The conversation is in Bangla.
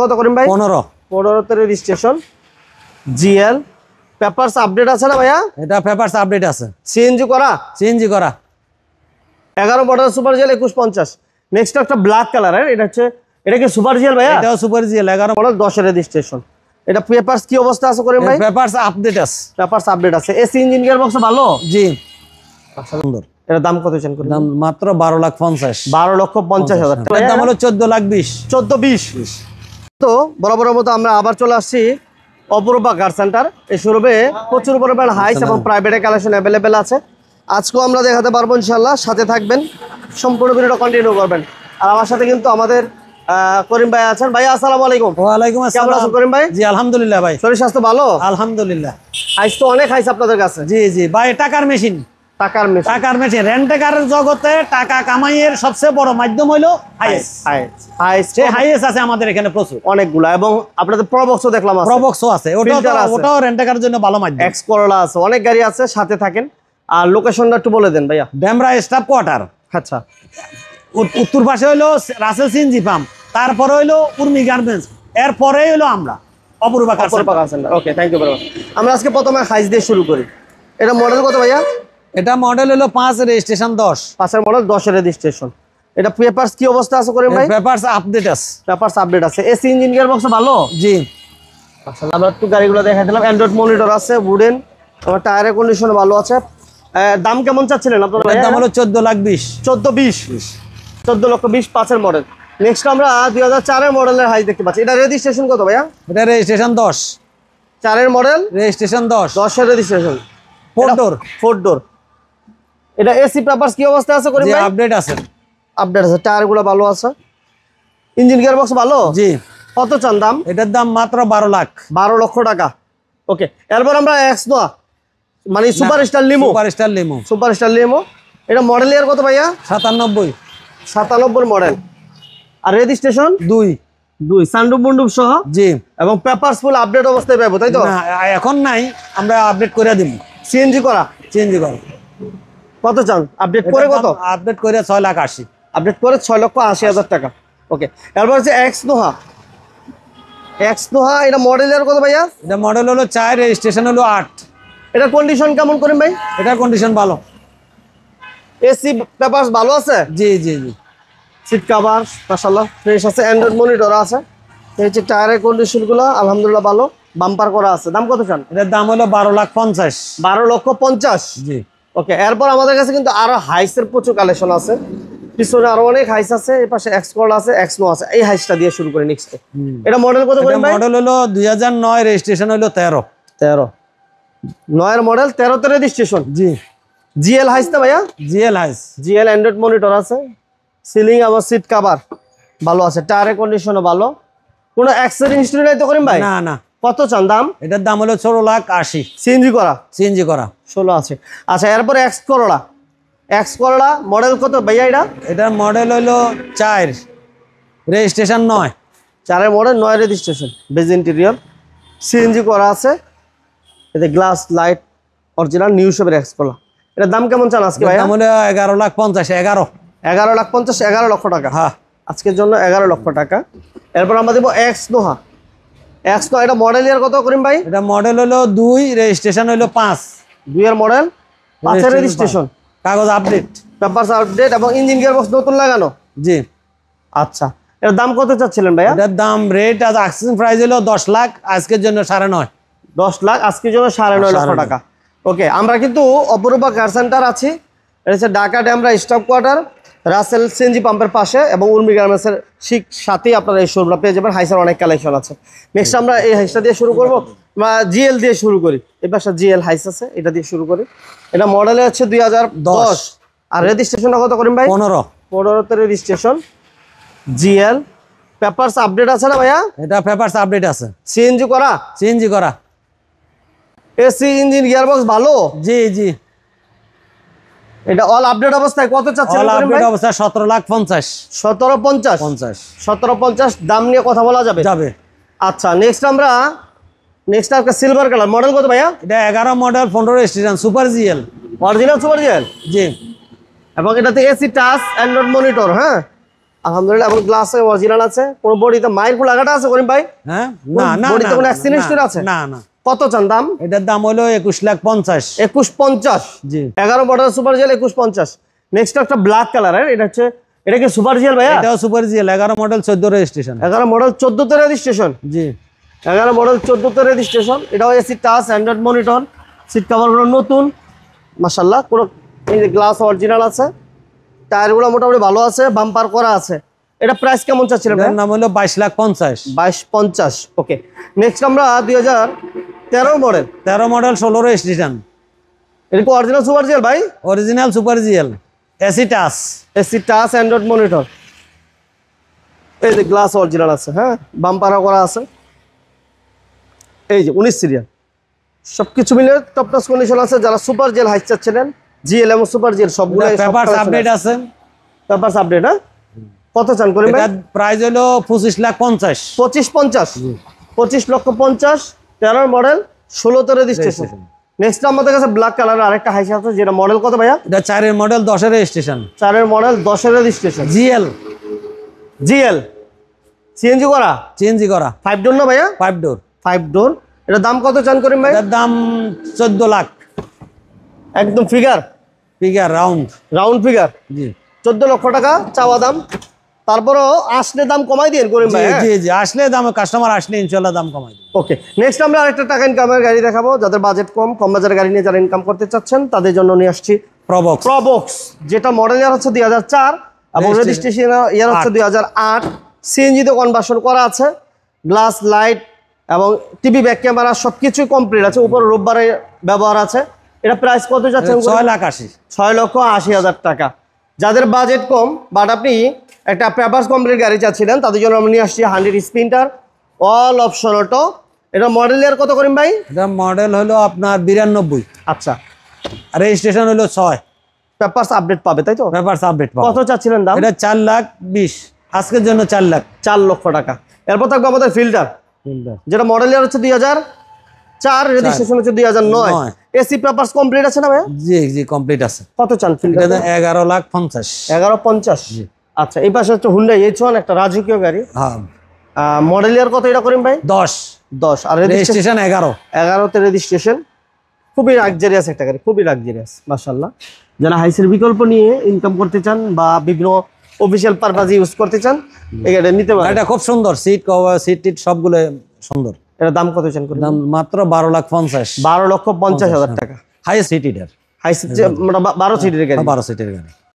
কত করিম ভাই? 15 রেজিস্ট্রেশন জিএল। পেপারস আপডেট আছে না ভাইয়া? এটা পেপারস আপডেট আছে। সিএনজি করা? সিএনজি করা। 11 মডেল সুপার জিএল 2150। নেক্সট একটা ব্ল্যাক কালারের, এটা কি সুপার জিএল ভাইয়া? এটাও সুপার জিএল 11 মডেল 10 এর রেজিস্ট্রেশন। এটা পেপারস কি অবস্থা আছে করিম ভাই? পেপারস আপডেট আছে। পেপারস আপডেট আছে। এসি ইঞ্জিন গিয়ার বক্স ভালো? জি। আচ্ছা সুন্দর। এর দাম কত চান করিম? দাম মাত্র 12,50,000। 12,50,000 টাকা। এর দাম হলো 14,20,000। 14,20,000। তো বরাবরের মতো আমরা আবার চলে আসছি অপরূপা কার সেন্টার। এই শোরুমে প্রচুর পরিমাণ হাইস এবং প্রাইভেট কালেকশন অ্যাভেলেবেল আছে। আজকেও আমরা দেখাতে পারবো ইনশাআল্লাহ। সাথে থাকবেন, সম্পূর্ণ ভিডিওটা কন্টিনিউ করবেন। আর আমার সাথে কিন্তু আমাদের করিম ভাই আছেন। ভাই আসসালামু আলাইকুম। ওয়ালাইকুম আসসালাম। কেমন আছেন করিম ভাই? জি আলহামদুলিল্লাহ ভাই। শরীর স্বাস্থ্য ভালো? আলহামদুলিল্লাহ। হাইস তো অনেক হাইস আপনাদের কাছে। জি জি ভাই, টাকার মেশিন। টাকার মেশিন রেন্টে কারের জগতে টাকা কামাইয়ের সবচেয়ে বড় মাধ্যম হলো হাইস। সেই হাইস আছে আমাদের এখানে প্রচুর, অনেকগুলা। এবং আপনাদের প্রবক্সও দেখলাম আছে। প্রবক্সও আছে। ওটাও রেন্টে কারের জন্য ভালো মাধ্যম। এক্স করোলা আছে, অনেক গাড়ি আছে। সাথে থাকেন। আর লোকেশনটা একটু বলে দেন ভাইয়া। Demra staff quarter. আচ্ছা। উত্তর পাশে হইলো রাসেল সিএনজি পাম্প, তারপরে হইলো উর্মি গার্মেন্টস, এরপরে হইলো আমরা Aparupa car centre. Okay, thank you very much. আমরা আজকে প্রথমে হাইস দিয়ে শুরু করি। এটা মডেল কত ভাইয়া? এটা মডেল হলো 5 রেজিস্ট্রেশন 10। 5 এর মডেল 10 এর রেজিস্ট্রেশন। এটা পেপারস কি অবস্থা আছে করিম ভাই? পেপারস আপডেট আছে। পেপারস আপডেট আছে। এসি ইঞ্জিন গিয়ার বক্স ভালো? জি। আচ্ছা, আমরা একটু গাড়িগুলো দেখাই দিলাম। অ্যান্ড্রয়েড মনিটর আছে, উডেন। আমার টায়ারের কন্ডিশন ভালো আছে। দাম কেমন চাচ্ছিলেন আপনারা? এর দাম হলো 14,20,000। 14,20,000। 14,20,000 5 এর মডেল। নেক্সট আমরা 2004 এর মডেলের হাইস দেখতে পাচ্ছি। এটা রেজিস্ট্রেশন কত ভাইয়া? এটা রেজিস্ট্রেশন 10। 4 এর মডেল, রেজিস্ট্রেশন 10। 10 এর রেজিস্ট্রেশন। 4 ডোর। এটা এসি পেপারস কি অবস্থা আছে করিম ভাই? আপডেট আছে। আপডেট আছে। টায়ারগুলো ভালো আছে। ইঞ্জিন গিয়ার বক্স ভালো? জি। কত চান দাম? এটার দাম মাত্র 12 লাখ। 12 লক্ষ টাকা। ওকে, এরপর আমরা এক্স নোয়া মানে সুপারস্টার লিমো। Superstar limo. এটা মডেল ইয়ার কত ভাইয়া? 97। 97 মডেল। আর রেজিস্ট্রেশন 2 সানরুফ মন্ডুপ সহ। জি। এবং পেপারস ফুল আপডেট অবস্থায় পাবো, তাই তো? না এখন নাই, আমরা আপডেট করে দিব। সিএনজি করা? সিএনজি করা। কত চান আপডেট করে? কত আপডেট করে? 6,80,000। আপডেট করে 6,80,000 টাকা। ওকে, এরপর হচ্ছে এক্স নোহা। এটা মডেল ইয়ার কত ভাইয়া? এটা মডেল হলো 4, রেজিস্ট্রেশন হলো 8। এটা কন্ডিশন কেমন করেন ভাই? এটার কন্ডিশন ভালো। এসি পেপারস ভালো আছে? জি জি জি। সিট কভার মাশাআল্লাহ ফ্রেশ আছে। অ্যান্ড্রয়েড মনিটর আছে। এই হচ্ছে টায়ারের কন্ডিশনগুলো আলহামদুলিল্লাহ ভালো। বাম্পার করা আছে। দাম কত চান? এটার দাম হলো 12,50,000। 12,50,000। জি। ওকে, এরপর আমাদের কাছে কিন্তু আরো হাইসের প্রচুর কালেকশন আছে। পিছনে আরো অনেক হাইস আছে। এই পাশে এক্স করোলা আছে, এক্স নো আছে। এই হাইসটা দিয়ে শুরু করি নেক্সট। এটা মডেল কত করেন ভাই? মডেল হলো 2009, রেজিস্ট্রেশন হলো 13। 9 এর মডেল, 13 তে রেজিস্ট্রেশন। জি। জিএল হাইস না ভাইয়া? জিএল হাইস। জিএল অ্যান্ড্রয়েড মনিটর আছে। সিলিং আবার সিট কভার ভালো আছে। টায়ারের কন্ডিশনও ভালো। কোনো অ্যাক্সিডেন্ট হিস্টরি নাই তো করিম ভাই? না না। কত চান দাম? এটার দাম হলো 16,80,000। সিএনজি করা? সিএনজি করা। 16 আছে। আচ্ছা, এরপরে এক্স করোলা মডেল কত ভাইয়া? এটার মডেল হলো 4, রেজিস্ট্রেশন 9। 4 এর model, 9 registration. Beige interior, CNG করা আছে। এতে গ্লাস লাইট অরিজিনাল নিউ শেপের এক্স করোলা। এটার দাম কেমন চান আজকে ভাইয়া? দাম হলো 11,50,000। 11,50,000 লক্ষ টাকা। হ্যাঁ, আজকের জন্য 11 লক্ষ টাকা। এরপর আমরা দেবো এক্স নোহা। এটা মডেল ইয়ার কত করিম ভাই? এটা মডেল হলো 2, রেজিস্ট্রেশন হলো 5। 2 এর মডেল, 5 এর রেজিস্ট্রেশন। কাগজ আপডেট, পেপারস আপডেট এবং ইঞ্জিন গিয়ার বক্স নতুন লাগানো। জি। আচ্ছা, এর দাম কত চাচ্ছিলেন ভাইয়া? এটার দাম রেট আজ আক্সিং প্রাইস হলো 10 লাখ, আজকের জন্য 9.5। 10 লাখ, আজকের জন্য 9.5 লক্ষ টাকা। ওকে, আমরা কিন্তু অপরূপা কার সেন্টার আছি। এটা হচ্ছে Dhaka Demra staff quarter, Russell CNG পাম্পের পাশে এবং উর্মি গার্মেন্টসের ঠিক সাথেই আপনারা এই শোরুমটা পেয়ে যাবেন। হাইসের অনেক কালেকশন আছে। নেক্সট আমরা এই হাইসটা দিয়ে শুরু করবো। জিএল দিয়ে শুরু করি। এই পাশে জিএল হাইস আছে, এটা দিয়ে শুরু করি। এটা মডেলে হচ্ছে 2010। আর রেজিস্ট্রেশনটা কত করিম ভাই? 15 তে রেজিস্ট্রেশন। জিএল পেপারস আপডেট আছে না ভাইয়া? এটা পেপারস আপডেট আছে। সিএনজি করা? সিএনজি করা। এসি ইঞ্জিন গিয়ারবক্স ভালো? জি জি। এটা অল আপডেট অবস্থায় কত চাচ্ছেন? অল আপডেট অবস্থায় 17,50,000। 17,50,000। 17,50,000 দাম নিয়ে কথা বলা যাবে? যাবে। আচ্ছা, নেক্সট একটা সিলভার কালার। মডেল কত ভাইয়া? এটা 11 model, 15 registration, super GL. Original super GL? জি। এবং এটাতে এসি টাচ অ্যান্ড্রয়েড মনিটর। হ্যাঁ, আলহামদুলিল্লাহ, এবং গ্লাসে অরিজিনাল আছে, কোনো বডিতে মাইল লাগাটা আছে করিম ভাই? হ্যাঁ, না না বডিতে কোনো অ্যাক্সিডেন্ট হিস্টরি আছে? না না। কত চান দাম? এটার দাম হলো 21,50,000। 21,50,000। জি। 11 মডেল সুপার জেল 21,50,000। নেক্সট একটা ব্ল্যাক কালারের, এটা হচ্ছে, এটা কি সুপার জেল ভাইয়া? এটাও super GL, 11 model 14 registration. 11 model 14 তে রেজিস্ট্রেশন। জি। 11 মডেল 14 তে রেজিস্ট্রেশন। এটাও AC touch, android monitor, seat কভারগুলো নতুন মাশাআল্লাহ। পুরো এই যে গ্লাস অরিজিনাল আছে, টায়ারগুলো মোটামুটি ভালো আছে, বাম্পার করা আছে। এটা প্রাইস কেমন চাচ্ছিলেন? এটার নাম হলো 22,50,000। 22,50,000। ওকে, নেক্সট আমরা 2013 মডেল। 13 model 16 registration. এটা কি অরিজিনাল সুপার জেল ভাই? Original super GL, AC touch. AC touch, android monitor, এই যে গ্লাস অরিজিনাল আছে, হ্যাঁ, বাম্পারও করা আছে। এই যে 19 সিরিয়াল, সবকিছু মিলে টপ টাচ কন্ডিশন আছে। যারা সুপার জেল হাইট চাচ্ছিলেন, জিএল এবং সুপার জেল সবগুলো পেপারস আপডেট আছে। পেপারস আপডেট, হ্যাঁ। কত চান করিম ভাই? এটার প্রাইস হলো 25,50,000। 25,50,000। 25,50,000। 13 মডেল 16 তে রেজিস্ট্রেশন। নেক্সট আমাদের কাছে ব্ল্যাক কালারের আরেকটা হাইস আছে, যেটা মডেল কত ভাইয়া? এটা 4 এর মডেল 10 এর রেজিস্ট্রেশন। 4 এর মডেল 10 এর রেজিস্ট্রেশন। জিএল। জিএল সিএনজি করা, সিএনজি করা, 5 ডোর না ভাইয়া? 5 ডোর। 5 ডোর। এটার দাম কত চান করিম ভাই? এটার দাম 14 লাখ। একদম ফিগার রাউন্ড ফিগার। জি। 14 লক্ষ টাকা চাওয়া দাম। তারপরও আসলে দাম কমাই দিন করিম ভাই। জি জি, আসলে দাম, কাস্টমার আসলে ইনশাআল্লাহ দাম কমাই দেব। ওকে, নেক্সট আমরা আরেকটা টাকা ইনকামের গাড়ি দেখাবো। যাদের বাজেট কম বাজারের গাড়ি নিয়ে যারা ইনকাম করতে চাচ্ছেন, তাদের জন্য নিয়ে আসছি প্রবক্স। প্রবক্স, যেটা মডেল ইয়ার হচ্ছে 2004 এবং রেজিস্ট্রেশন ইয়ার হচ্ছে 2008। সিএনজি তে কনভার্সন করা আছে, গ্লাস, লাইট এবং টিভি, ব্যাক ক্যামেরা সবকিছুই কমপ্লিট আছে। উপর রোববারে ব্যবহার আছে। এটা প্রাইস কত যাচ্ছে? 6,80,000। 6,80,000 টাকা। যাদের বাজেট কম বাট আপনি একটা পেপারস কমপ্লিট গাড়ি চাচ্ছিলেন, তাদের জন্য আমরা নিয়ে আসছি 100 স্প্রিন্টার অল অপশন অটো। এটা মডেল ইয়ার কত করিম ভাই? এটা মডেল হলো আপনার 92। আচ্ছা, রেজিস্ট্রেশন হলো 6। পেপারস আপডেট পাবে তাই তো? পেপারস আপডেট পাবে। কত চাচ্ছিলেন দাম? এটা 4,20,000 আজকের জন্য। 4 লাখ। 4 লক্ষ টাকা। এরপর থাকবে আমাদের ফিল্টার, যেটা মডেল ইয়ার হচ্ছে 2004, রেজিস্ট্রেশন হচ্ছে 2009। এসি পেপারস কমপ্লিট আছে না ভাই? জি জি, কমপ্লিট আছে। কত চান ফিল্টার? এটা 11,50,000। 11,50,000। আচ্ছা, এই পাশে হচ্ছে হুন্ডাই H1, একটা রাজকীয় গাড়ি। হ্যাঁ। মডেল ইয়ার কত এটা করিম ভাই? 10। 10 আর রেজিস্ট্রেশন 11। 11 তে রেজিস্ট্রেশন। খুবই লাক্সারিয়াস একটা গাড়ি, খুবই লাক্সারিয়াস মাশাআল্লাহ। যারা হাইসের বিকল্প নিয়ে ইনকাম করতে চান বা বিভিন্ন অফিসিয়াল পারপাজে ইউজ করতে চান, এই গাড়ি নিতে পারেন। এটা খুব সুন্দর, সিট কভার, সিট টিট সবগুলো সুন্দর। এর দাম কত চান করিম? দাম মাত্র 12,50,000। 12,50,000 টাকা। হাই সিট এটার। হাই সিট 12 সিটের গাড়ি। 12 সিটের গাড়ি।